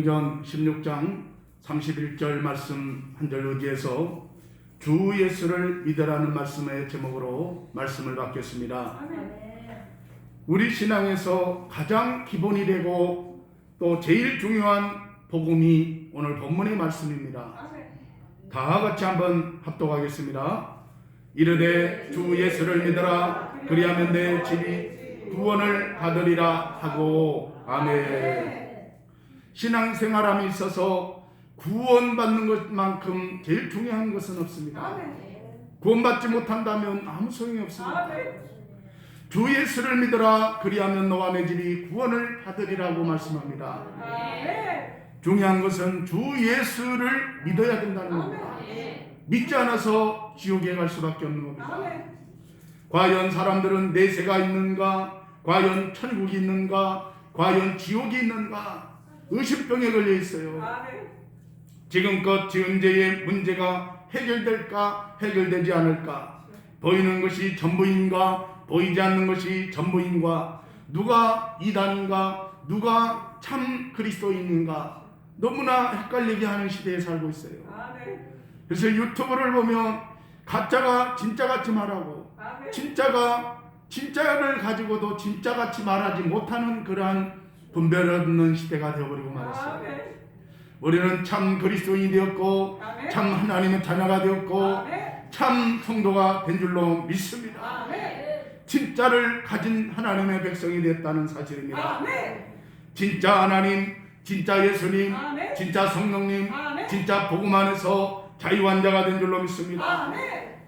전 16장 31절 말씀 한 절 의지해서 주 예수를 믿으라는 말씀의 제목으로 말씀을 받겠습니다. 우리 신앙에서 가장 기본이 되고 또 제일 중요한 복음이 오늘 본문의 말씀입니다. 다 같이 한번 합독하겠습니다. 이르되 주 예수를 믿으라 그리하면 내 집이 구원을 받으리라 하고 아멘. 신앙생활함에 있어서 구원받는 것만큼 제일 중요한 것은 없습니다. 구원받지 못한다면 아무 소용이 없습니다. 주 예수를 믿으라 그리하면 너와 내 집이 구원을 받으리라고 말씀합니다. 중요한 것은 주 예수를 믿어야 된다는 겁니다. 믿지 않아서 지옥에 갈 수밖에 없는 겁니다. 과연 사람들은 내세가 있는가? 과연 천국이 있는가? 과연 지옥이 있는가? 의심병에 걸려 있어요. 지금껏 지은 죄의 문제가 해결될까 해결되지 않을까? 보이는 것이 전부인가 보이지 않는 것이 전부인가? 누가 이단인가 누가 참 그리스도인인가? 너무나 헷갈리게 하는 시대에 살고 있어요. 그래서 유튜브를 보면 가짜가 진짜같이 말하고 진짜가 진짜를 가지고도 진짜같이 말하지 못하는 그러한 분별 없는 시대가 되어버리고 말았어요. 우리는 참 그리스도인이 되었고 참 하나님의 자녀가 되었고 참 성도가 된 줄로 믿습니다. 진짜를 가진 하나님의 백성이 되었다는 사실입니다. 진짜 하나님, 진짜 예수님, 진짜 성령님, 진짜 복음 안에서 자유한 자가 된 줄로 믿습니다.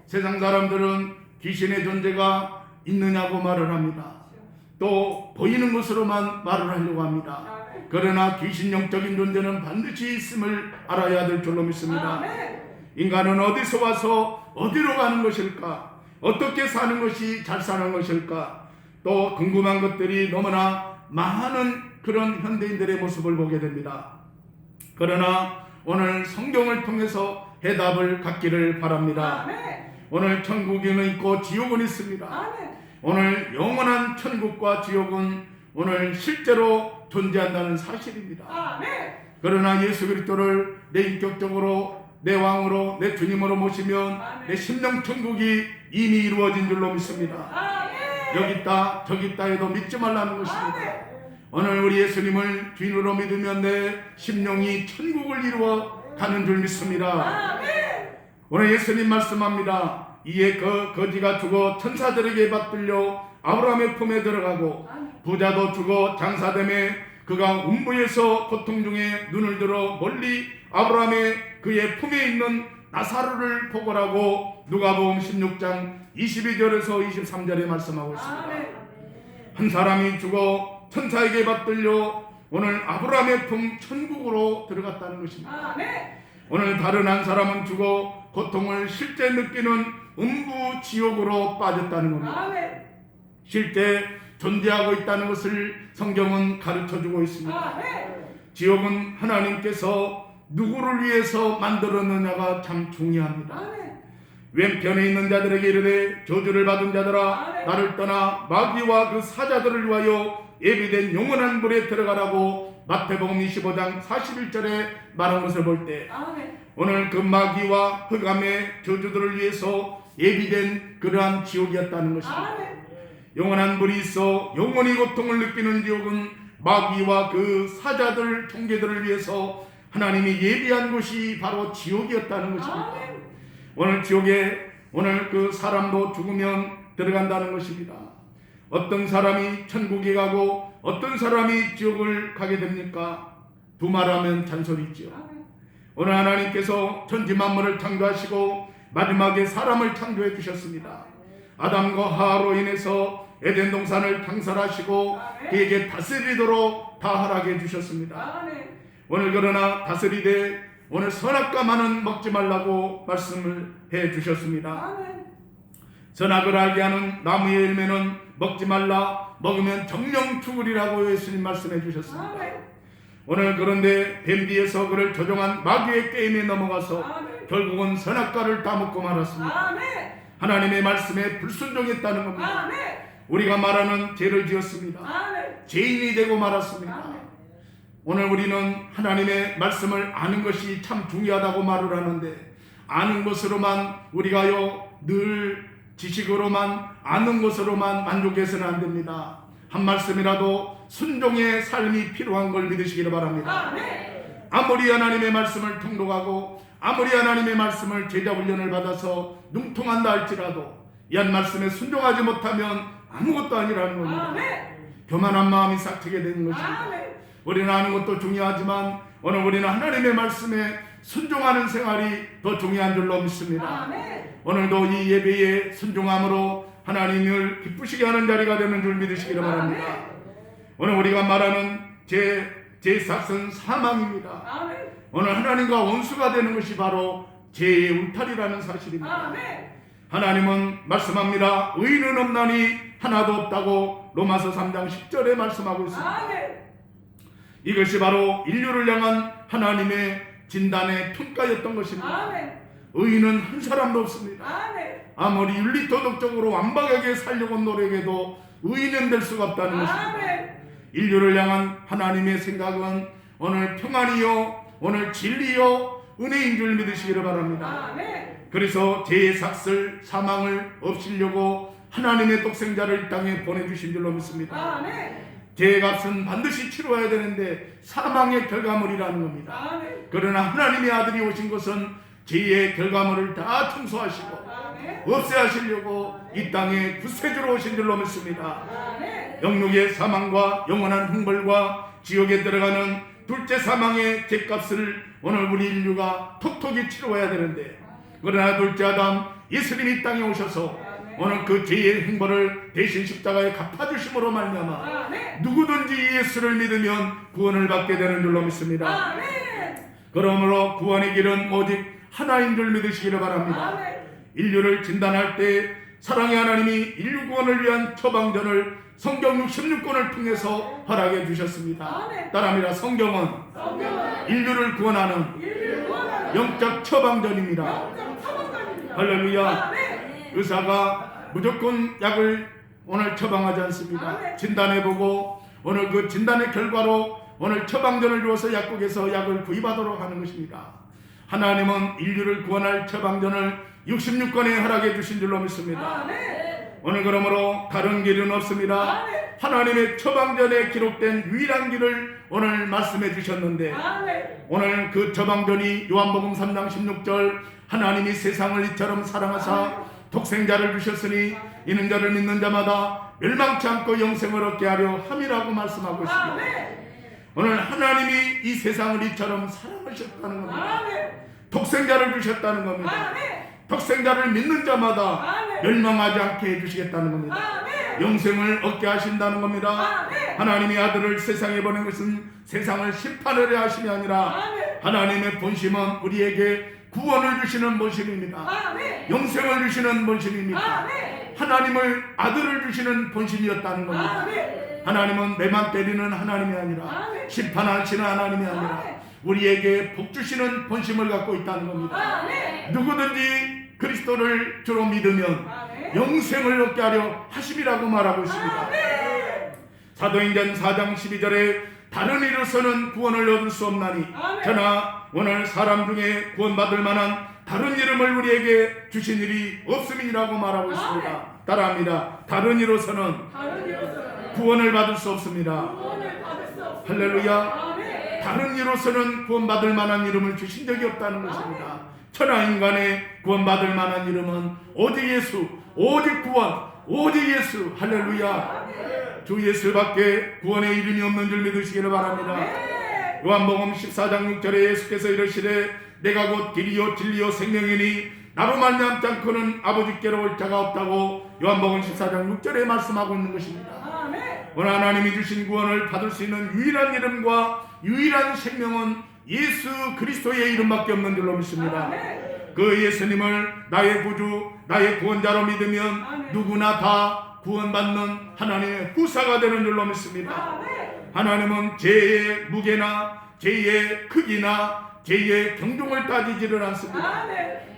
세상 사람들은 귀신의 존재가 있느냐고 말을 합니다. 또 보이는 것으로만 말을 하려고 합니다. 그러나 귀신 영적인 존재는 반드시 있음을 알아야 될 줄로 믿습니다. 인간은 어디서 와서 어디로 가는 것일까? 어떻게 사는 것이 잘 사는 것일까? 또 궁금한 것들이 너무나 많은 그런 현대인들의 모습을 보게 됩니다. 그러나 오늘 성경을 통해서 해답을 갖기를 바랍니다. 오늘 천국은 있고 지옥은 있습니다. 오늘 영원한 천국과 지옥은 오늘 실제로 존재한다는 사실입니다. 그러나 예수 그리스도를 내 인격적으로 내 왕으로 내 주님으로 모시면 내 심령 천국이 이미 이루어진 줄로 믿습니다. 여기 있다 저기 있다 해도 믿지 말라는 것입니다. 오늘 우리 예수님을 주인으로 믿으면 내 심령이 천국을 이루어 가는 줄 믿습니다. 오늘 예수님 말씀합니다. 이에 그 거지가 죽어 천사들에게 받들려 아브라함의 품에 들어가고 부자도 죽어 장사됨에 그가 음부에서 고통 중에 눈을 들어 멀리 아브라함의 그의 품에 있는 나사로를 보고라고 누가복음 16장 22절에서 23절에 말씀하고 있습니다. 한 사람이 죽어 천사에게 받들려 오늘 아브라함의 품 천국으로 들어갔다는 것입니다. 오늘 다른 한 사람은 죽어 고통을 실제 느끼는 음부 지옥으로 빠졌다는 겁니다. 실제 존재하고 있다는 것을 성경은 가르쳐주고 있습니다. 지옥은 하나님께서 누구를 위해서 만들었느냐가 참 중요합니다. 왼편에 있는 자들에게 이르되 저주를 받은 자들아 나를 떠나 마귀와 그 사자들을 위하여 예비된 영원한 불에 들어가라고 마태복음 25장 41절에 말한 것을 볼 때 오늘 그 마귀와 흑암의 저주들을 위해서 예비된 그러한 지옥이었다는 것입니다. 영원한 불이 있어 영원히 고통을 느끼는 지옥은 마귀와 그 사자들 총계들을 위해서 하나님이 예비한 곳이 바로 지옥이었다는 것입니다. 오늘 지옥에 오늘 그 사람도 죽으면 들어간다는 것입니다. 어떤 사람이 천국에 가고 어떤 사람이 지옥을 가게 됩니까? 두말하면 잔소리지요. 오늘 하나님께서 천지 만물을 창조하시고 마지막에 사람을 창조해 주셨습니다. 아담과 하와로 인해서 에덴 동산을 창설하시고 그에게 다스리도록 다 허락해 주셨습니다. 오늘 그러나 다스리되 오늘 선악과 많은 먹지 말라고 말씀을 해 주셨습니다. 선악을 알게 하는 나무의 열매는 먹지 말라 먹으면 정령 죽으리라고 예수님 말씀해 주셨습니다. 오늘 그런데 뱀 뒤에서 그를 조종한 마귀의 게임에 넘어가서 결국은 선악과를 따먹고 말았습니다. 하나님의 말씀에 불순종했다는 겁니다. 우리가 말하는 죄를 지었습니다. 죄인이 되고 말았습니다. 오늘 우리는 하나님의 말씀을 아는 것이 참 중요하다고 말을 하는데, 아는 것으로만 우리가요 늘 지식으로만 아는 것으로만 만족해서는 안 됩니다. 한 말씀이라도 순종의 삶이 필요한 걸 믿으시기를 바랍니다. 아무리 하나님의 말씀을 통독하고 아무리 하나님의 말씀을 제자 훈련을 받아서 능통한다 할지라도 이 한 말씀에 순종하지 못하면 아무것도 아니라는 겁니다. 교만한 마음이 싹트게 되는 것입니다. 우리는 아는 것도 중요하지만 오늘 우리는 하나님의 말씀에 순종하는 생활이 더 중요한 줄로 믿습니다. 오늘도 이 예배에 순종함으로 하나님을 기쁘시게 하는 자리가 되는 줄 믿으시기를 바랍니다. 오늘 우리가 말하는 제 삭은 사망입니다. 오늘 하나님과 원수가 되는 것이 바로 죄의 울타리라는 사실입니다. 하나님은 말씀합니다. 의인은 없나니 하나도 없다고 로마서 3장 10절에 말씀하고 있습니다. 이것이 바로 인류를 향한 하나님의 진단의 평가였던 것입니다. 의인은 한 사람도 없습니다. 아무리 윤리도덕적으로 완벽하게 살려고 노력해도 의인은 될 수가 없다는 것입니다. 인류를 향한 하나님의 생각은 오늘 평안이요, 오늘 진리요, 은혜인 줄 믿으시기를 바랍니다. 그래서 죄의 삭슬 사망을 없애려고 하나님의 독생자를 이 땅에 보내주신 줄로 믿습니다. 죄의 값은 반드시 치러야 되는데 사망의 결과물이라는 겁니다. 그러나 하나님의 아들이 오신 것은 죄의 결과물을 다 청소하시고 없애하시려고 이 땅에 구세주로 오신 줄로 믿습니다. 영육의 사망과 영원한 형벌과 지옥에 들어가는 둘째 사망의 죄값을 오늘 우리 인류가 톡톡히 치러야 되는데, 그러나 둘째 아담 예수님이 이 땅에 오셔서 오늘 그 죄의 행벌을 대신 십자가에 갚아주심으로 말미암아 누구든지 예수를 믿으면 구원을 받게 되는 줄로 믿습니다. 그러므로 구원의 길은 오직 하나인 줄 믿으시기를 바랍니다. 인류를 진단할 때 사랑의 하나님이 인류 구원을 위한 처방전을 성경 66권을 통해서 허락해 주셨습니다. 따라합니다. 성경은 인류를 구원하는 영적 처방전입니다. 할렐루야. 의사가 무조건 약을 오늘 처방하지 않습니다. 진단해보고 오늘 그 진단의 결과로 오늘 처방전을 주어서 약국에서 약을 구입하도록 하는 것입니다. 하나님은 인류를 구원할 처방전을 66권에 허락해 주신 줄로 믿습니다. 오늘 그러므로 다른 길은 없습니다. 하나님의 처방전에 기록된 유일한 길을 오늘 말씀해 주셨는데, 오늘 그 처방전이 요한복음 3장 16절 하나님이 세상을 이처럼 사랑하사 독생자를 주셨으니 이는 저를 믿는 자마다 멸망치 않고 영생을 얻게 하려 함이라고 말씀하고 있습니다. 오늘 하나님이 이 세상을 이처럼 사랑하셨다는 겁니다. 독생자를 주셨다는 겁니다. 독생자를 믿는 자마다 멸망하지 않게 해주시겠다는 겁니다. 영생을 얻게 하신다는 겁니다. 하나님의 아들을 세상에 보낸 것은 세상을 심판하려 하심이 아니라 하나님의 본심은 우리에게 구원을 주시는 본심입니다. 영생을 주시는 본심입니다. 하나님을 아들을 주시는 본심이었다는 겁니다. 하나님은 내만 때리는 하나님이 아니라 심판하시는 하나님이 아니라 우리에게 복 주시는 본심을 갖고 있다는 겁니다. 누구든지 그리스도를 주로 믿으면 영생을 얻게 하려 하심이라고 말하고 있습니다. 사도행전 4장 12절에 다른 이로서는 구원을 얻을 수 없나니 그러나 오늘 사람 중에 구원받을 만한 다른 이름을 우리에게 주신 일이 없음이라고 말하고 있습니다. 따라합니다. 다른 이로서는 구원을 받을 수 없습니다. 할렐루야. 다른 이로서는 구원받을 만한 이름을 주신 적이 없다는 것입니다. 천하 인간의 구원받을 만한 이름은 오직 예수, 오직 구원, 오직 예수. 할렐루야. 주 예수밖에 구원의 이름이 없는 줄 믿으시기를 바랍니다. 요한복음 14장 6절에 예수께서 이르시되 내가 곧 길이요 진리요 생명이니 나로 말미암지 않고는 아버지께로 올 자가 없다고 요한복음 14장 6절에 말씀하고 있는 것입니다. 오늘 하나님이 주신 구원을 받을 수 있는 유일한 이름과 유일한 생명은 예수 그리스도의 이름밖에 없는 줄로 믿습니다. 그 예수님을 나의 구주, 나의 구원자로 믿으면 누구나 다 구원받는 하나님의 후사가 되는 줄로 믿습니다. 하나님은 죄의 무게나 죄의 크기나 죄의 경중을 따지지를 않습니다.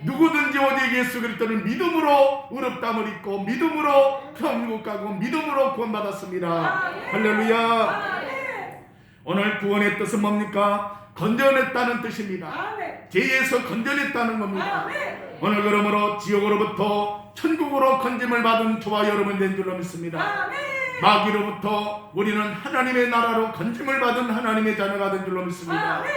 누구든지 오직 예수 그리스도를 믿음으로 의롭다함을 입고 믿음으로 천국 가고 믿음으로 구원받았습니다. 할렐루야. 오늘 구원의 뜻은 뭡니까? 건져냈다는 뜻입니다. 아멘. 죄에서 건져냈다는 겁니다. 아멘. 오늘 그러므로 지옥으로부터 천국으로 건짐을 받은 저와 여러분 된 줄로 믿습니다. 아멘. 마귀로부터 우리는 하나님의 나라로 건짐을 받은 하나님의 자녀가 된 줄로 믿습니다. 아멘.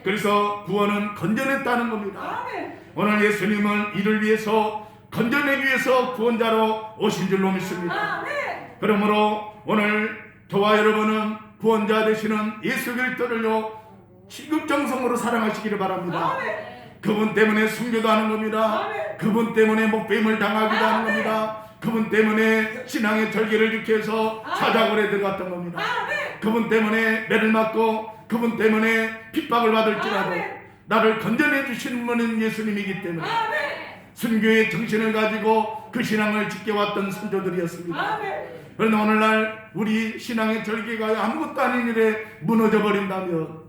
그래서 구원은 건져냈다는 겁니다. 아멘. 오늘 예수님은 이를 위해서 건져내기 위해서 구원자로 오신 줄로 믿습니다. 아멘. 그러므로 오늘 저와 여러분은 구원자 되시는 예수 그리스도를요 시급정성으로 사랑하시기를 바랍니다. 아멘. 그분 때문에 순교도 하는 겁니다. 아멘. 그분 때문에 목배임을 당하기도 하는 아멘. 겁니다. 그분 때문에 신앙의 절개를 지키 위해서 사자굴에 들어갔던 겁니다. 아멘. 그분 때문에 매를 맞고 그분 때문에 핍박을 받을지라도 아멘. 나를 건져내 주시는 분은 예수님이기 때문에 아멘. 순교의 정신을 가지고 그 신앙을 지켜왔던 선조들이었습니다. 아멘. 그런데 오늘날 우리 신앙의 절개가 아무것도 아닌 일에 무너져 버린다면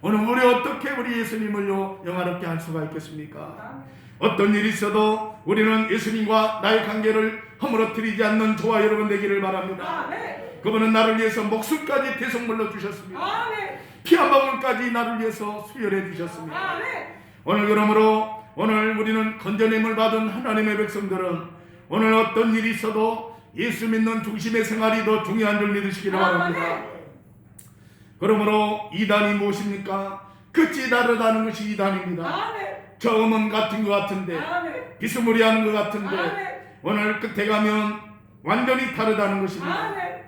오늘 우리 어떻게 우리 예수님을요 영화롭게 할 수가 있겠습니까? 어떤 일이 있어도 우리는 예수님과 나의 관계를 허물어뜨리지 않는 저와 여러분 되기를 바랍니다. 아멘. 그분은 나를 위해서 목숨까지 대속물로 주셨습니다. 아멘. 피 한 방울까지 나를 위해서 수혈해 주셨습니다. 아멘. 오늘 그러므로 오늘 우리는 건져냄을 받은 하나님의 백성들은 오늘 어떤 일이 있어도 예수 믿는 중심의 생활이 더 중요한 줄 믿으시기를 바랍니다. 아멘. 그러므로 이단이 무엇입니까? 끝이 다르다는 것이 이단입니다. 아멘. 처음은 같은 것 같은데 아멘. 비스무리하는 것 같은데 아멘. 오늘 끝에 가면 완전히 다르다는 것입니다. 아멘.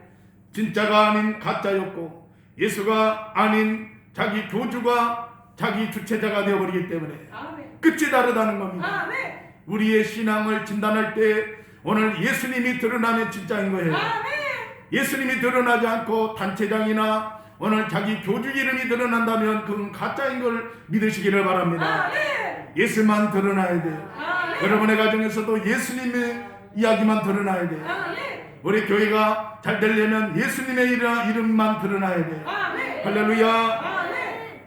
진짜가 아닌 가짜였고 예수가 아닌 자기 교주가 자기 주체자가 되어버리기 때문에 아멘. 끝이 다르다는 겁니다. 아멘. 우리의 신앙을 진단할 때 오늘 예수님이 드러나면 진짜인 거예요. 아멘. 예수님이 드러나지 않고 단체장이나 오늘 자기 교주 이름이 드러난다면 그건 가짜인 걸 믿으시기를 바랍니다. 아멘. 예수만 드러나야 돼요. 아멘. 여러분의 가정에서도 예수님의 이야기만 드러나야 돼요. 아멘. 우리 교회가 잘 되려면 예수님의 이름만 드러나야 돼요. 아멘. 할렐루야. 아멘.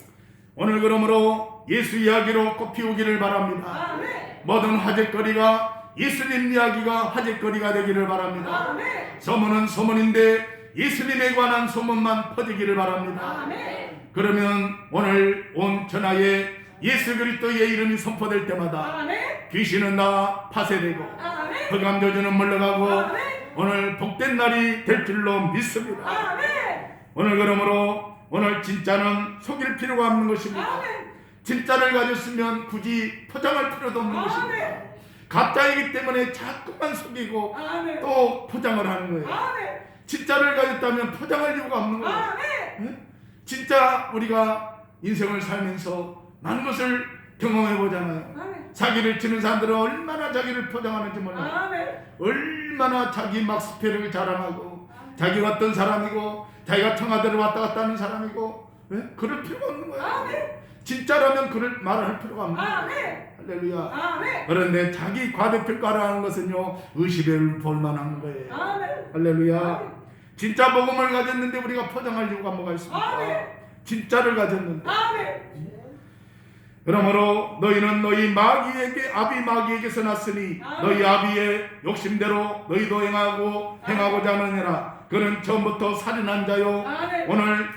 오늘 그러므로 예수 이야기로 꽃피우기를 바랍니다. 아멘. 모든 화제거리가 예수님 이야기가 화제거리가 되기를 바랍니다. 아멘. 소문은 소문인데 예수님에 관한 소문만 퍼지기를 바랍니다. 아멘. 그러면 오늘 온 천하에 예수 그리스도의 이름이 선포될 때마다 아멘. 귀신은 다 파쇄되고 아멘. 흑암저주는 물러가고 아멘. 오늘 복된 날이 될 줄로 믿습니다. 아멘. 오늘 그러므로 오늘 진짜는 속일 필요가 없는 것입니다. 아멘. 진짜를 가졌으면 굳이 포장할 필요도 없는 것입니다. 아멘. 가짜이기 때문에 자꾸만 속이고 아멘. 또 포장을 하는 거예요. 아멘. 진짜를 가졌다면 포장할 이유가 없는 거예요. 아멘. 응? 진짜 우리가 인생을 살면서 많은 것을 경험해 보잖아요. 아멘. 사기를 치는 사람들은 얼마나 자기를 포장하는지 몰라요. 아멘. 얼마나 자기 막 스펙을 자랑하고 자기가 어떤 사람이고 자기가 청와대를 왔다 갔다 하는 사람이고 왜? 그럴 필요가 없는 거예요. 아멘. 진짜라면 그럴 말을 할 필요가 없는 거예요. 아멘. 할렐루야. 아멘. 그런데 자기 과대평가를 하는 것은요 의심을 볼 만한 거예요. 아멘. 할렐루야. 아멘. 진짜 복음을 가졌는데 우리가 포장할 이유가 뭐가 있습니까? 아멘. 진짜를 가졌는데. 아멘. 그러므로 너희는 너희 마귀에게 아비 마귀에게서 났으니 너희 아비의 욕심대로 너희도 행하고자 하느니라. 그는 처음부터 살인한 자요. 아멘. 오늘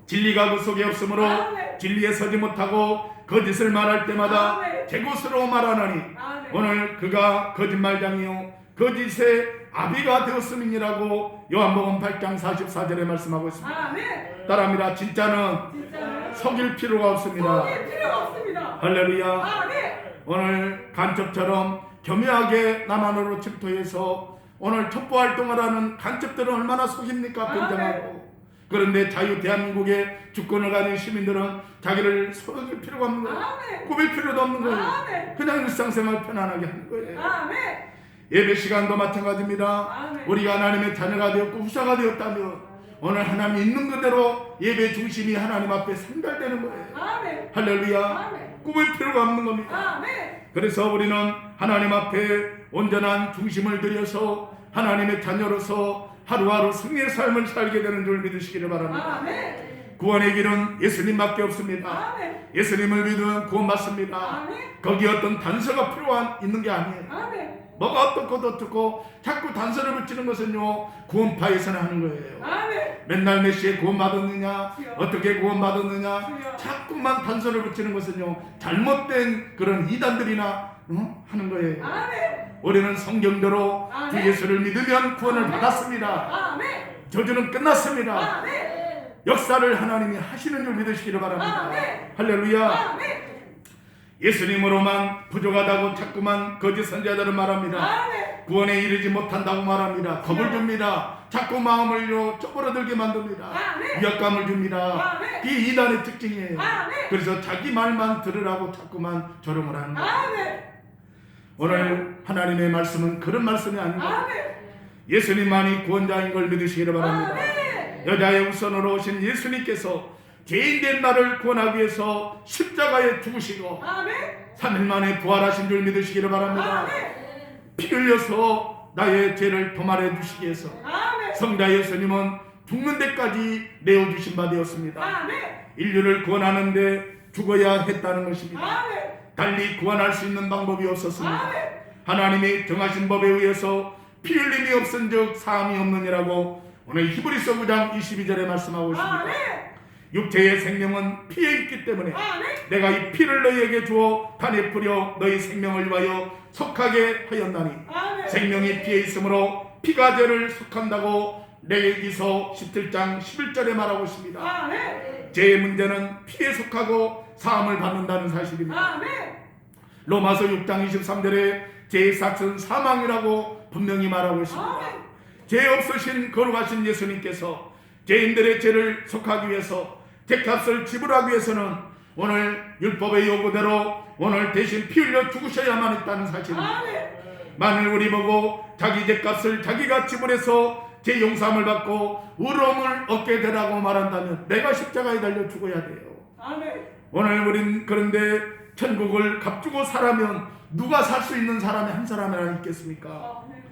진리가 그 속에 없으므로 아멘. 진리에 서지 못하고 거짓을 말할 때마다 아멘. 제것으로 말하노니 아멘. 오늘 그가 거짓말장이요 거짓의 아비가 되었음이니라고 요한복음 8장 44절에 말씀하고 있습니다. 아멘. 따라합니다. 진짜는 진짜는 속일 필요가 없습니다. 속일 필요가 없습니다. 할렐루야. 아멘. 오늘 간첩처럼 교묘하게 남 안으로 침투해서 오늘 첩보활동을 하는 간첩들은 얼마나 속입니까? 변장하고. 그런데 자유 대한민국의 주권을 가진 시민들은 자기를 속일 필요가 없는 거예요. 아멘. 꾸밀 필요도 없는 거예요. 아멘. 그냥 일상생활 편안하게 하는 거예요. 아멘. 예배 시간도 마찬가지입니다. 아멘. 우리가 하나님의 자녀가 되었고 후사가 되었다면 오늘 하나님 있는 그대로 예배 중심이 하나님 앞에 상달되는 거예요. 아멘. 할렐루야. 아멘. 꾸밀 필요가 없는 겁니다. 아멘. 그래서 우리는 하나님 앞에 온전한 중심을 들여서 하나님의 자녀로서 하루하루 승리의 삶을 살게 되는 줄 믿으시기를 바랍니다. 아멘. 구원의 길은 예수님밖에 없습니다. 아멘. 예수님을 믿으면 구원받습니다. 아멘. 거기 어떤 단서가 있는 게 아니에요. 아멘. 뭐가 어떻고 자꾸 단서를 붙이는 것은요 구원파에서는 하는 거예요. 아멘. 맨날 몇 시에 구원받았느냐, 어떻게 구원받았느냐, 주여. 자꾸만 단서를 붙이는 것은요 잘못된 그런 이단들이나 하는 거예요. 아멘. 우리는 성경대로 주 아멘. 예수를 믿으면 구원을 아멘. 받았습니다. 아멘. 저주는 끝났습니다. 아멘. 역사를 하나님이 하시는 줄 믿으시기를 바랍니다. 아멘. 할렐루야. 아멘. 예수님으로만 부족하다고 자꾸만 거짓 선지자들은 말합니다. 아멘. 구원에 이르지 못한다고 말합니다. 겁을 줍니다. 자꾸 마음을요 쪼그러들게 만듭니다. 아멘. 위압감을 줍니다. 아멘. 이 이단의 특징이에요. 아멘. 그래서 자기 말만 들으라고 자꾸만 조롱을 하는 거예요. 아멘. 오늘 하나님의 말씀은 그런 말씀이 아닙니다. 아멘. 예수님만이 구원자인 걸 믿으시기를 바랍니다. 아멘. 여자의 우선으로 오신 예수님께서 죄인된 나를 구원하기 위해서 십자가에 죽으시고 아멘. 3일 만에 부활하신 줄 믿으시기를 바랍니다. 아멘. 피 흘려서 나의 죄를 도말해 주시기 위해서 아멘. 성자 예수님은 죽는 데까지 내어주신 바 되었습니다. 아멘. 인류를 구원하는데 죽어야 했다는 것입니다. 아멘. 달리 구원할 수 있는 방법이 없었습니다. 아멘. 하나님이 정하신 법에 의해서 피 흘림이 없은즉 사함이 없느니라고 오늘 히브리서 9장 22절에 말씀하고 있습니다. 아멘. 육체의 생명은 피에 있기 때문에 아멘. 내가 이 피를 너희에게 주어 단에 뿌려 너희 생명을 위하여 속하게 하였나니 아멘. 생명이 피에 있으므로 피가 죄를 속한다고 레위기서 17장 11절에 말하고 있습니다. 아멘. 죄의 문제는 피에 속하고 사함을 받는다는 사실입니다. 아멘. 로마서 6장 23절에 죄의 삭은 사망이라고 분명히 말하고 있습니다. 아멘. 죄 없으신 거룩하신 예수님께서 죄인들의 죄를 속하기 위해서 죄값을 지불하기 위해서는 오늘 율법의 요구대로 오늘 대신 피 흘려 죽으셔야만 했다는 사실입니다. 아멘. 만일 우리 보고 자기 죄값을 자기가 지불해서 죄 용서함을 받고 의로움을 얻게 되라고 말한다면 내가 십자가에 달려 죽어야 돼요. 아멘. 오늘 우린 그런데 천국을 값주고 살아면 누가 살 수 있는 사람이 한 사람이나 있겠습니까? 아멘.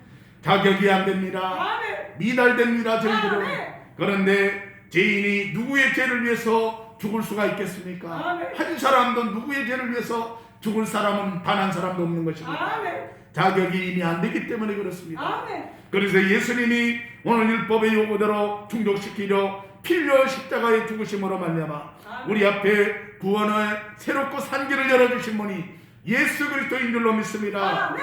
자격이 안 됩니다. 아멘. 미달됩니다. 저희들은. 아멘. 그런데 죄인이 누구의 죄를 위해서 죽을 수가 있겠습니까? 아멘. 한 사람도 누구의 죄를 위해서 죽을 사람은 단 한 사람도 없는 것입니다. 아멘. 자격이 이미 안 되기 때문에 그렇습니다. 아멘. 그래서 예수님이 오늘 율법의 요구대로 충족시키려 필요 십자가에 죽으심으로 말미암아 우리 앞에 구원의 새롭고 산 길을 열어주신 분이 예수 그리스도인 줄로 믿습니다. 아멘.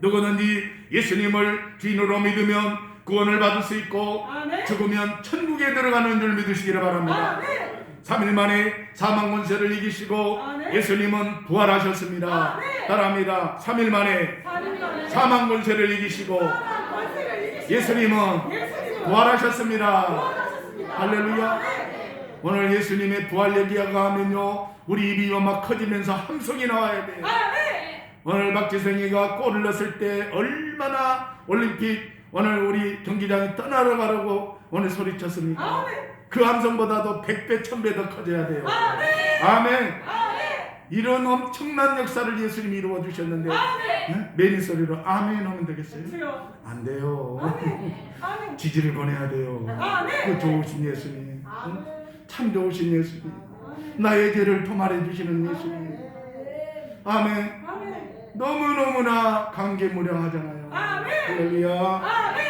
누구든지 예수님을 주인으로 믿으면 구원을 받을 수 있고 아멘. 죽으면 천국에 들어가는 줄 믿으시기를 바랍니다. 아멘. 3일 만에 사망 권세를 이기시고 아멘. 예수님은 부활하셨습니다. 아멘. 따라합니다. 3일 만에 사랑하는 사망 권세를 이기시고 권세를 이기시고 예수님은 예수님은 부활하셨습니다. 부활하셨습니다. 할렐루야. 아멘. 오늘 예수님의 부활 얘기가 하면요 우리 입이 막 커지면서 함성이 나와야 돼요. 아멘. 오늘 박지성이가 골을 넣었을 때 얼마나 올림픽 오늘 우리 경기장에 떠나러 가라고 오늘 소리쳤습니까? 아멘. 그 함성보다도 100배 1000배 더 커져야 돼요. 아멘. 아멘. 아멘. 이런 엄청난 역사를 예수님이 이루어 주셨는데 아멘. 매니 소리로 아멘 하면 되겠어요? 주여. 안 돼요. 아멘. 아멘. 지지를 보내야 돼요. 아멘. 그 좋으신 예수님, 아멘. 참 좋으신 예수님, 아멘. 나의 죄를 도말해 주시는 예수님. 아멘. 아멘. 너무너무나 감개무량하잖아요. 아멘. 할렐루야. 아멘.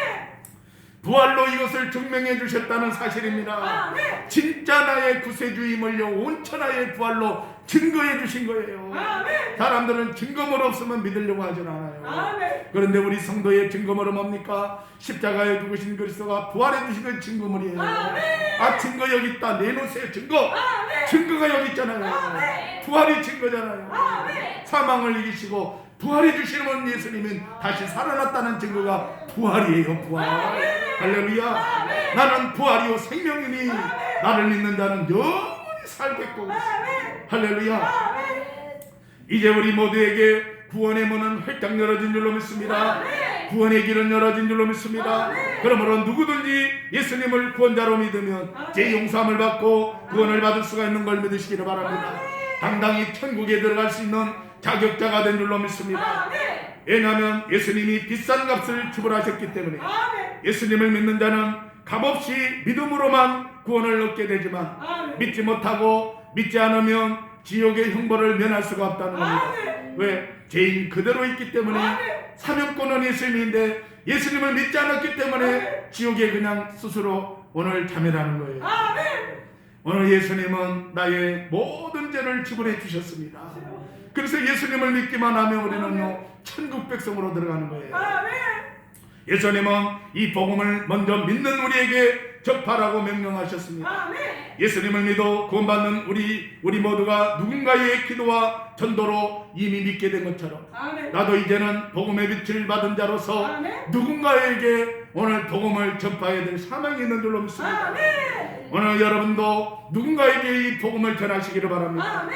부활로 이것을 증명해 주셨다는 사실입니다. 아멘. 진짜 나의 구세주임을요 온천하의 부활로 증거해 주신 거예요. 아멘. 사람들은 증거물 없으면 믿으려고 하진 않아요. 아멘. 그런데 우리 성도의 증거물은 뭡니까? 십자가에 죽으신 그리스도가 부활해 주신 건 증거물이에요. 아멘. 아 증거 여기 있다 내놓으세요. 증거. 아멘. 증거가 여기 있잖아요. 아멘. 부활이 증거잖아요. 아멘. 사망을 이기시고 부활해 주시는 예수님은 다시 살아났다는 증거가 부활이에요. 부활. 할렐루야. 아멘. 나는 부활이요 생명이니 아멘. 나를 믿는 자는 영원히 살겠고. 아멘. 할렐루야. 아멘. 이제 우리 모두에게 구원의 문은 활짝 열어진 줄로 믿습니다. 아멘. 구원의 길은 열어진 줄로 믿습니다. 아멘. 그러므로 누구든지 예수님을 구원자로 믿으면 아멘. 죄 용서함을 받고 구원을 받을 수가 있는 걸 믿으시기를 바랍니다. 아멘. 당당히 천국에 들어갈 수 있는 자격자가 된 줄로 믿습니다. 아멘. 왜냐하면 예수님이 비싼 값을 지불하셨기 때문에 아멘. 예수님을 믿는 자는 값없이 믿음으로만 구원을 얻게 되지만 아멘. 믿지 못하고 믿지 않으면 지옥의 형벌을 면할 수가 없다는 겁니다. 아멘. 왜? 죄인 그대로 있기 때문에 아멘. 사명권은 예수님인데 예수님을 믿지 않았기 때문에 지옥에 그냥 스스로 오늘 자멸하는 거예요. 오늘 예수님은 나의 모든 죄를 지불해 주셨습니다. 그래서 예수님을 믿기만 하면 우리는요 천국 백성으로 들어가는 거예요. 예수님은 이 복음을 먼저 믿는 우리에게 접하라고 명령하셨습니다. 예수님을 믿어 구원받는 우리 모두가 누군가의 기도와 전도로 이미 믿게 된 것처럼 나도 이제는 복음의 빛을 받은 자로서 누군가에게 오늘 복음을 전파해야 될 사명이 있는 줄로 믿습니다. 오늘 여러분도 누군가에게 이 복음을 전하시기를 바랍니다.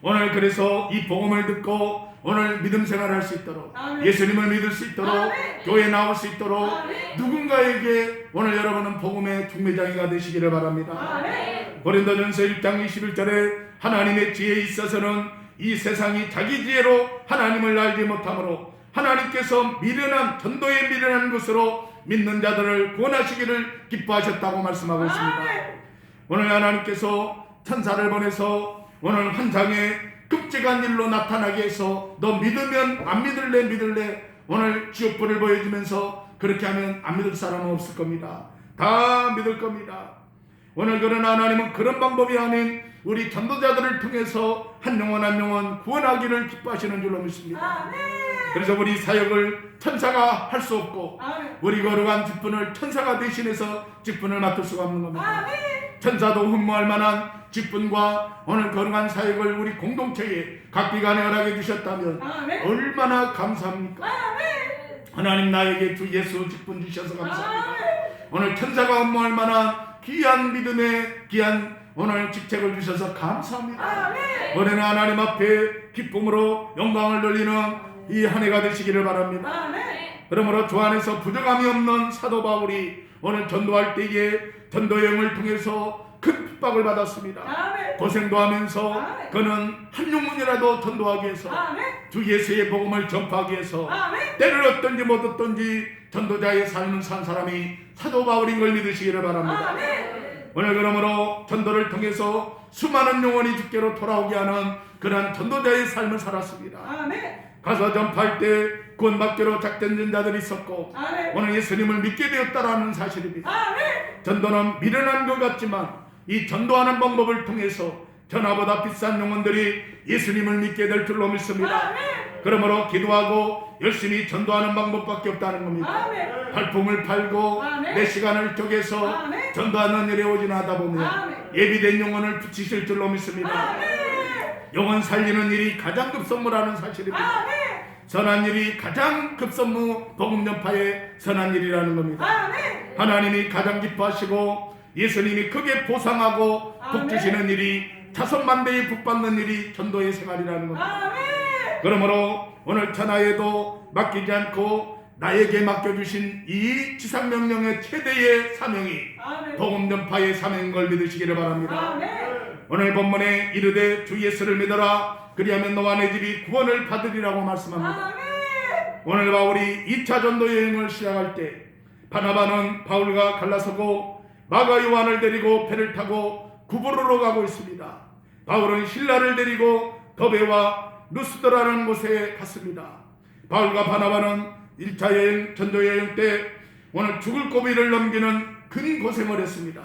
오늘 그래서 이 복음을 듣고 오늘 믿음 생활할 수 있도록 예수님을 믿을 수 있도록 교회에 나올 수 있도록 누군가에게 오늘 여러분은 복음의 중매장이가 되시기를 바랍니다. 고린도전서 1장 21절에 하나님의 지혜에 있어서는 이 세상이 자기 지혜로 하나님을 알지 못하므로 하나님께서 미련한 전도에 미련한 것으로 믿는 자들을 구원하시기를 기뻐하셨다고 말씀하고 있습니다. 오늘 하나님께서 천사를 보내서 오늘 환상에 끔찍한 일로 나타나게 해서 너 믿으면 안 믿을래 오늘 지옥불을 보여주면서 그렇게 하면 안 믿을 사람은 없을 겁니다. 다 믿을 겁니다. 오늘 그러나 하나님은 그런 방법이 아닌 우리 전도자들을 통해서 한 영혼 구원하기를 기뻐하시는 줄로 믿습니다. 그래서 우리 사역을 천사가 할 수 없고 우리 거룩한 직분을 천사가 대신해서 직분을 맡을 수가 없는 겁니다. 천사도 흠모할 만한 직분과 오늘 거룩한 사역을 우리 공동체에 각기간에 허락해 주셨다면 얼마나 감사합니까? 하나님 나에게 주 예수 직분 주셔서 감사합니다. 오늘 천사가 흠모할 만한 귀한 믿음의 귀한 오늘 직책을 주셔서 감사합니다. 올해는 하나님 앞에 기쁨으로 영광을 돌리는 이 한 해가 되시기를 바랍니다. 그러므로 주 안에서 부족함이 없는 사도 바울이 오늘 전도할 때에 전도 여행을 통해서 큰 핍박을 받았습니다. 고생도 하면서 그는 한 영혼이라도 전도하기 위해서 주 예수의 복음을 전파하기 위해서 때를 얻든지 못 얻든지 전도자의 삶을 산 사람이 사도 바울인 걸 믿으시기를 바랍니다. 오늘 그러므로 전도를 통해서 수많은 영혼이 주께로 돌아오게 하는 그러한 전도자의 삶을 살았습니다. 가서 전파할 때 구원받기로 작정된 자들이 있었고 오늘 예수님을 믿게 되었다라는 사실입니다. 전도는 미련한 것 같지만 이 전도하는 방법을 통해서 전화보다 비싼 영혼들이 예수님을 믿게 될 줄로 믿습니다. 그러므로 기도하고 열심히 전도하는 방법밖에 없다는 겁니다. 발품을 팔고 내 시간을 쪼개서 전도하는 일에 오진하다 보면 예비된 영혼을 붙이실 줄로 믿습니다. 영혼 살리는 일이 가장 급선무라는 사실입니다. 선한 일이 가장 급선무 복음 전파의 선한 일이라는 겁니다. 하나님이 가장 기뻐하시고 예수님이 크게 보상하고 복 주시는 일이 자손만대에 복 받는 일이 전도의 생활이라는 겁니다. 그러므로 오늘 천하에도 맡기지 않고 나에게 맡겨주신 이 지상명령의 최대의 사명이 복음 전파의 사명인 걸 믿으시기를 바랍니다. 오늘 본문에 이르되 주 예수를 믿어라 그리하면 너와 내 집이 구원을 받으리라고 말씀합니다. 오늘 바울이 2차 전도 여행을 시작할 때 바나바는 바울과 갈라서고 마가 요한을 데리고 배를 타고 구브로로 가고 있습니다. 바울은 신라를 데리고 더베와 루스드라는 곳에 갔습니다. 바울과 바나바는 1차 여행 전도 여행 때 오늘 죽을 고비를 넘기는 큰 고생을 했습니다.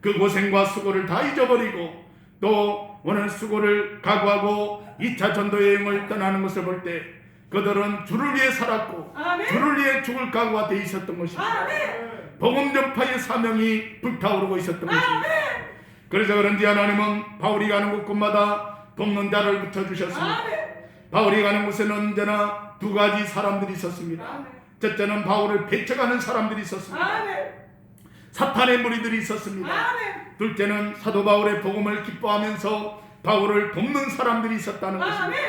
그 고생과 수고를 다 잊어버리고 또 오늘 수고를 각오하고 2차 전도 여행을 떠나는 것을 볼 때 그들은 주를 위해 살았고 주를 위해 죽을 각오가 돼 있었던 것입니다. 복음 전파의 사명이 불타오르고 있었던 것입니다. 그래서 그런지 하나님은 바울이 가는 곳마다 돕는 자를 붙여주셨습니다. 바울이 가는 곳에는 언제나 두 가지 사람들이 있었습니다. 첫째는 바울을 배척하는 사람들이 있었습니다. 사탄의 무리들이 있었습니다. 둘째는 사도 바울의 복음을 기뻐하면서 바울을 돕는 사람들이 있었다는 것입니다.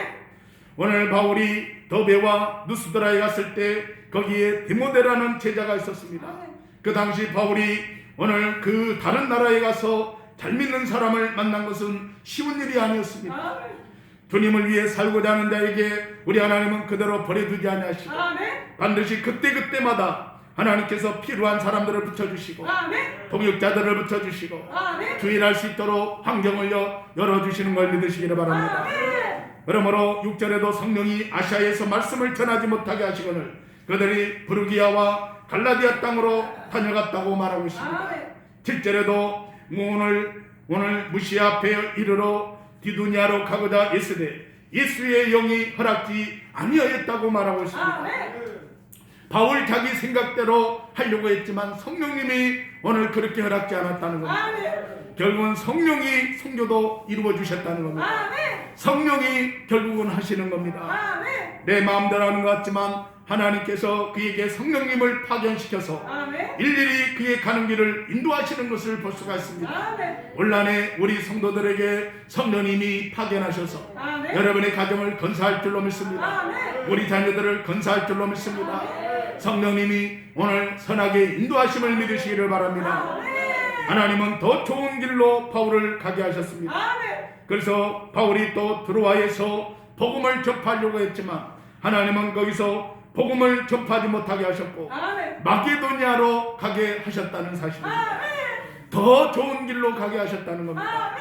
오늘 바울이 더베와 누스드라에 갔을 때 거기에 디모데라는 제자가 있었습니다. 그 당시 바울이 오늘 그 다른 나라에 가서 잘 믿는 사람을 만난 것은 쉬운 일이 아니었습니다. 주님을 위해 살고자 하는 자에게 우리 하나님은 그대로 버려두지 아니하시고 반드시 그때그때마다 하나님께서 필요한 사람들을 붙여주시고 동역자들을 붙여주시고 주일할 수 있도록 환경을 열어주시는 걸 믿으시기를 바랍니다. 그러므로 6절에도 성령이 아시아에서 말씀을 전하지 못하게 하시거늘 그들이 부르기아와 갈라디아 땅으로 다녀갔다고 말하고 있습니다. 7절에도 오늘 무시아 앞에 이르러 디두니아로 가고자 했으되 예수의 영이 허락지 아니하였다고 말하고 있습니다. 바울 자기 생각대로 하려고 했지만 성령님이 오늘 그렇게 허락지 않았다는 겁니다. 결국은 성령이 성교도 이루어 주셨다는 겁니다. 성령이 결국은 하시는 겁니다. 내 마음대로 하는 것 같지만 하나님께서 그에게 성령님을 파견시켜서 일일이 그의 가는 길을 인도하시는 것을 볼 수가 있습니다. 올한해 우리 성도들에게 성령님이 파견하셔서 여러분의 가정을 건사할 줄로 믿습니다. 우리 자녀들을 건사할 줄로 믿습니다. 성령님이 오늘 선하게 인도하심을 믿으시기를 바랍니다. 하나님은 더 좋은 길로 바울을 가게 하셨습니다. 그래서 바울이 또 드로아에서 복음을 접하려고 했지만 하나님은 거기서 복음을 접하지 못하게 하셨고 마게도니아로 가게 하셨다는 사실입니다. 더 좋은 길로 가게 하셨다는 겁니다.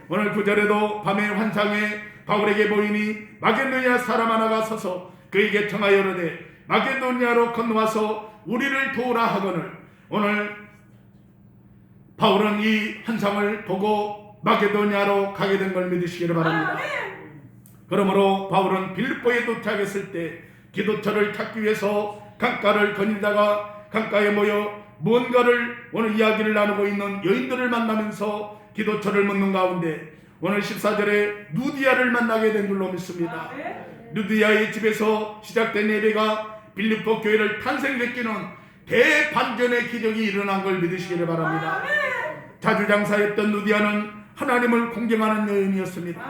오늘 9절에도 밤의 환상에 바울에게 보이니 마게도니아 사람 하나가 서서 그에게 청하여 이르되 마게도니아로 건너와서 우리를 도우라 하거늘 오늘 바울은 이 환상을 보고 마게도니아로 가게 된 걸 믿으시기를 바랍니다. 그러므로 바울은 빌립보에 도착했을 때 기도처를 찾기 위해서 강가를 거닐다가 강가에 모여 무언가를 오늘 이야기를 나누고 있는 여인들을 만나면서 기도처를 묻는 가운데 오늘 14절에 누디아를 만나게 된 줄로 믿습니다. 누디아의 집에서 시작된 예배가 빌립보 교회를 탄생시키는 대반전의 기적이 일어난 걸 믿으시기를 바랍니다. 자주장사였던 누디아는 하나님을 공경하는 여인이었습니다.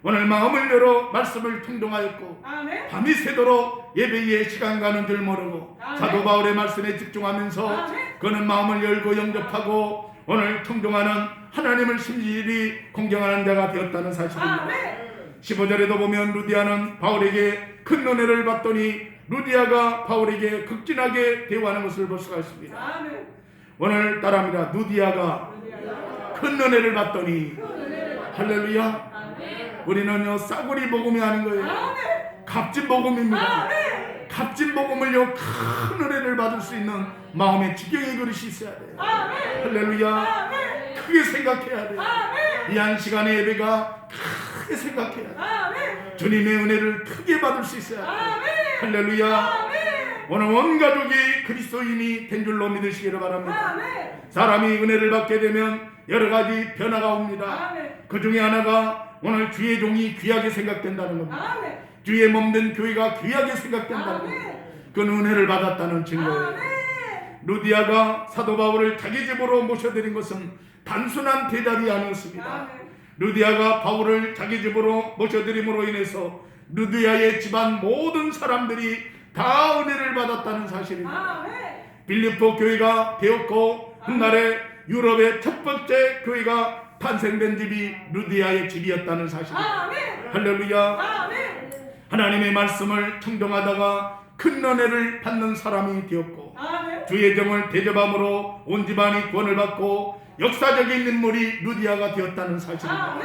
오늘 마음을 열어 말씀을 통독하였고 밤이 새도록 예배에 시간 가는 줄 모르고 사도 바울의 말씀에 집중하면서 그는 마음을 열고 영접하고 오늘 통독하는 하나님을 심실히 공경하는 자가 되었다는 사실입니다. 15절에도 보면 루디아는 바울에게 큰 은혜를 받더니 루디아가 바울에게 극진하게 대우하는 것을 볼 수가 있습니다. 오늘 따라합니다. 루디아가 큰 은혜를 받더니 할렐루야. 우리는요 싸구리 복음이 아닌 거예요. 값진 복음입니다. 값진 복음을요 큰 은혜를 받을 수 있는 마음의 지경의 그릇이 있어야 돼요. 할렐루야. 크게 생각해야 돼요. 이 한 시간의 예배가 크게 생각해야 돼요. 주님의 은혜를 크게 받을 수 있어야 돼요. 할렐루야. 오늘 온 가족이 그리스도인이 된 줄로 믿으시기를 바랍니다. 사람이 은혜를 받게 되면 여러 가지 변화가 옵니다. 그 중에 하나가 오늘 주의 종이 귀하게 생각된다는 겁니다. 주의 몸된 교회가 귀하게 생각된다는 겁니다. 그 은혜를 받았다는 증거예요. 루디아가 사도 바울을 자기 집으로 모셔드린 것은 단순한 대답이 아니었습니다. 루디아가 바울을 자기 집으로 모셔드림으로 인해서 루디아의 집안 모든 사람들이 다 은혜를 받았다는 사실입니다. 빌립보 교회가 되었고 훗날에 유럽의 첫 번째 교회가 탄생된 집이 루디아의 집이었다는 사실입니다. 할렐루야. 하나님의 말씀을 청정하다가 큰 은혜를 받는 사람이 되었고 주의 정을 대접함으로 온 집안이 구원을 받고 역사적인 인물이 루디아가 되었다는 사실입니다.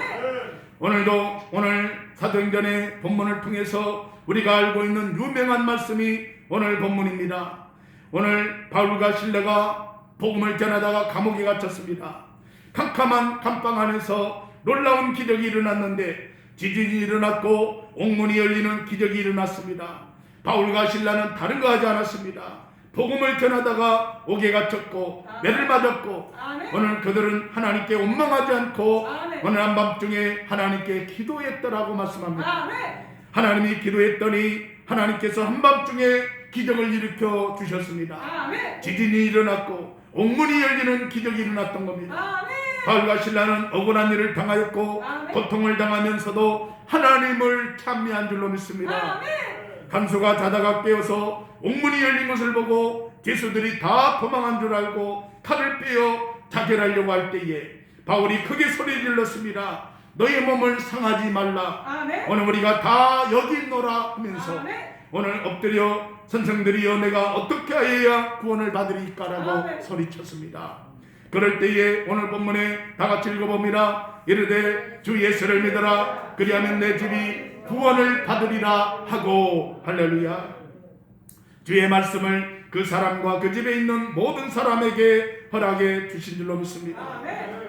오늘 사도행전의 본문을 통해서 우리가 알고 있는 유명한 말씀이 오늘 본문입니다. 오늘 바울과 실레가 복음을 전하다가 감옥에 갇혔습니다. 캄캄한 감방 안에서 놀라운 기적이 일어났는데 지진이 일어났고 옥문이 열리는 기적이 일어났습니다. 바울과 실라는 다른 거 하지 않았습니다. 복음을 전하다가 옥에 갇혔고 매를 맞았고 오늘 그들은 하나님께 원망하지 않고 오늘 한밤중에 하나님께 기도했더라고 말씀합니다. 하나님이 기도했더니 하나님께서 한밤중에 기적을 일으켜 주셨습니다. 지진이 일어났고 옥문이 열리는 기적이 일어났던 겁니다. 바울과 실라는 억울한 일을 당하였고 고통을 당하면서도 하나님을 찬미한 줄로 믿습니다. 간수가 자다가 깨어서 옥문이 열린 것을 보고 죄수들이 다 도망한 줄 알고 칼을 빼어 자결하려고 할 때에 바울이 크게 소리 질렀습니다. 너의 몸을 상하지 말라. 오늘 우리가 다 여기 있노라 하면서 오늘 엎드려 선생들이여 내가 어떻게 하여야 구원을 받으리까라고 소리쳤습니다. 그럴 때에 오늘 본문에 다 같이 읽어봅니다. 이르되 주 예수를 믿어라. 그리하면 내 집이 구원을 받으리라 하고. 할렐루야. 주의 말씀을 그 사람과 그 집에 있는 모든 사람에게 허락해 주신 줄로 믿습니다.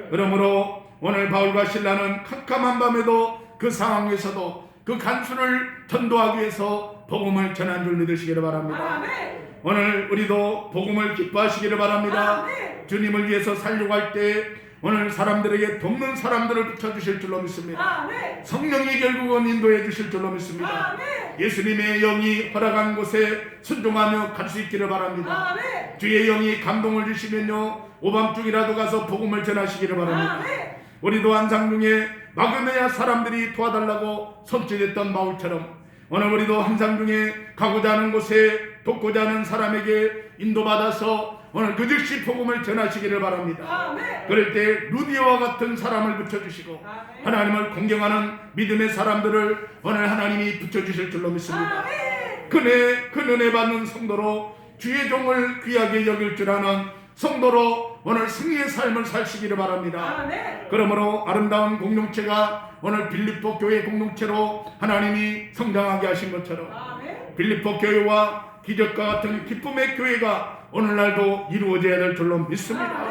그러므로 오늘 바울과 실라는 캄캄한 밤에도 그 상황에서도 그 간수를 전도하기 위해서 복음을 전한 줄 믿으시기를 바랍니다. 오늘 우리도 복음을 기뻐하시기를 바랍니다. 주님을 위해서 살려고 할 때 오늘 사람들에게 돕는 사람들을 붙여주실 줄로 믿습니다. 성령이 결국은 인도해 주실 줄로 믿습니다. 예수님의 영이 허락한 곳에 순종하며 갈 수 있기를 바랍니다. 주의 영이 감동을 주시면요 오밤중이라도 가서 복음을 전하시기를 바랍니다. 우리도 한상 중에 마그네아 사람들이 도와달라고 손짓했던 바울처럼 오늘 우리도 한상 중에 가고자 하는 곳에 돕고자 하는 사람에게 인도받아서 오늘 그 즉시 복음을 전하시기를 바랍니다. 그럴 때 루디오와 같은 사람을 붙여주시고 하나님을 공경하는 믿음의 사람들을 오늘 하나님이 붙여주실 줄로 믿습니다. 그 은혜 받는 성도로 주의 종을 귀하게 여길 줄 아는 성도로 오늘 승리의 삶을 사시기를 바랍니다. 그러므로 아름다운 공동체가 오늘 빌립보 교회 공동체로 하나님이 성장하게 하신 것처럼 빌립보 교회와 기적과 같은 기쁨의 교회가 오늘날도 이루어져야 될 줄로 믿습니다.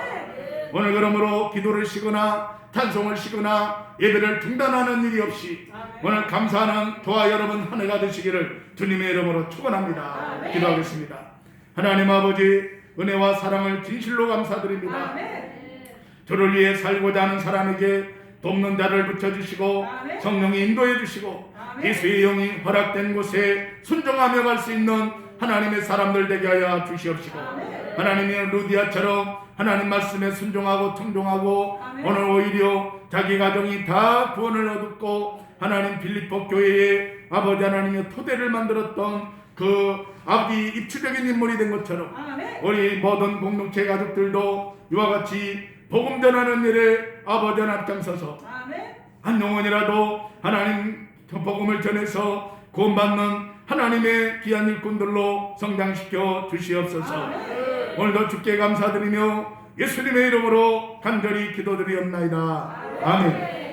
오늘 그러므로 기도를 쉬거나 찬송을 쉬거나 예배를 중단하는 일이 없이 오늘 감사하는 저와 여러분 한 해가 되시기를 주님의 이름으로 축원합니다. 기도하겠습니다. 하나님 아버지 은혜와 사랑을 진실로 감사드립니다. 저를 위해 살고자 하는 사람에게 돕는 자를 붙여주시고 성령이 인도해 주시고 예수의 영이 허락된 곳에 순종하며 갈 수 있는 하나님의 사람들 되게 하여 주시옵시고 하나님의 루디아처럼 하나님 말씀에 순종하고 청종하고 오늘 오히려 자기 가정이 다 구원을 얻고 하나님 빌립보 교회에 아버지 하나님의 토대를 만들었던 그 아버지 입추적인 인물이 된 것처럼 우리 모든 공동체 가족들도 이와 같이 복음 전하는 일에 아버지 하나님 앞장서서 한 영혼이라도 하나님 복음을 전해서 구원받는 하나님의 귀한 일꾼들로 성장시켜 주시옵소서. 오늘도 주께 감사드리며 예수님의 이름으로 간절히 기도드리옵나이다. 아멘.